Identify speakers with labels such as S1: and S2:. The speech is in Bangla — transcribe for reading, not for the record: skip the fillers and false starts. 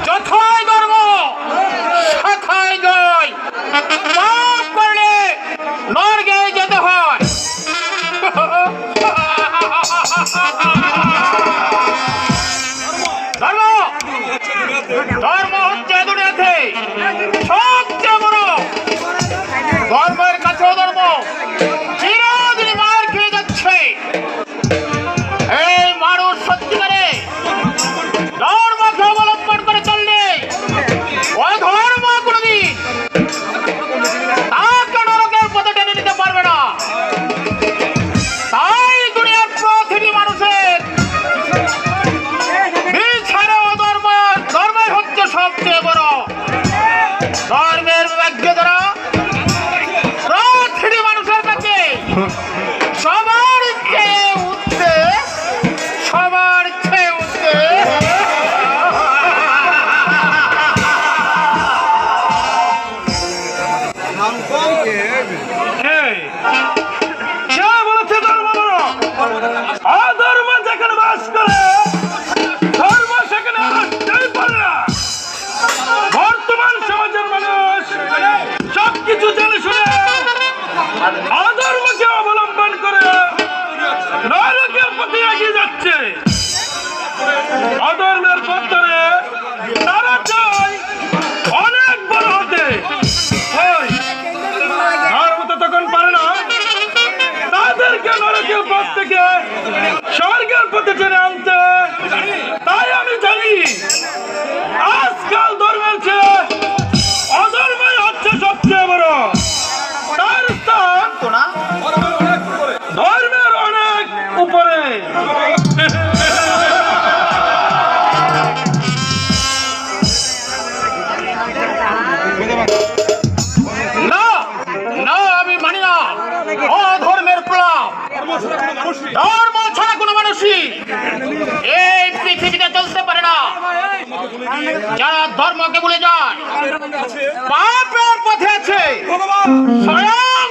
S1: যথায় ধর্ম শাখায় জয়, পাপ করলে নরকে যেতে হয়। ধর্ম ধর্ম হচ্ছে দুনিয়াতে সবচেয়ে বড়। ধর্মের কাছেও ধর্ম চিরদিন মার খেয়ে যাচ্ছে। এই মানুষ সত্যিকারে ধর্মকে অবলম্বন করে চললে ওই ধর্ম কোনদিন তাকে নরকের পথে টেনে নিতে পারবে না। তাই দুনিয়ার প্রতিটি মানুষের ধর্মই হচ্ছে সবচেয়ে বড়। ধর্মের বিভাগ্য দ্বারা প্রতিটি মানুষের কাছে সবার চেয়ে উঠতে
S2: অধর্ম যেখানে বাস করে ধর্ম সেখানে আসতেই পারে না। বর্তমান সমাজের মানুষ সবকিছু জেনে শুনে অধর্মকে অবলম্বন করে নরকের পথে এগিয়ে যাচ্ছে। অধর্মের পথ ধরে তারা চায় অনেক বড় হতে, ধর্ম তো তখন পারে না। তাদেরকে নরকের পথ থেকে স্বর্গের পথে টেনে আনতে। তাই আমি জানি আজকাল ধর্মের চেয়ে অধর্মই হচ্ছে সবচেয়ে বড়। তার স্থান ধর্মের অনেক উপরে।
S1: না না, আমি মানি না অধর্মের প্রলাপ। ধর্ম ছাড়া কোনো মানুষই এই পৃথিবীতে চলতে পারে না। যারা ধর্মকে ভুলে যায় পাপের পথে আছে, স্বয়ং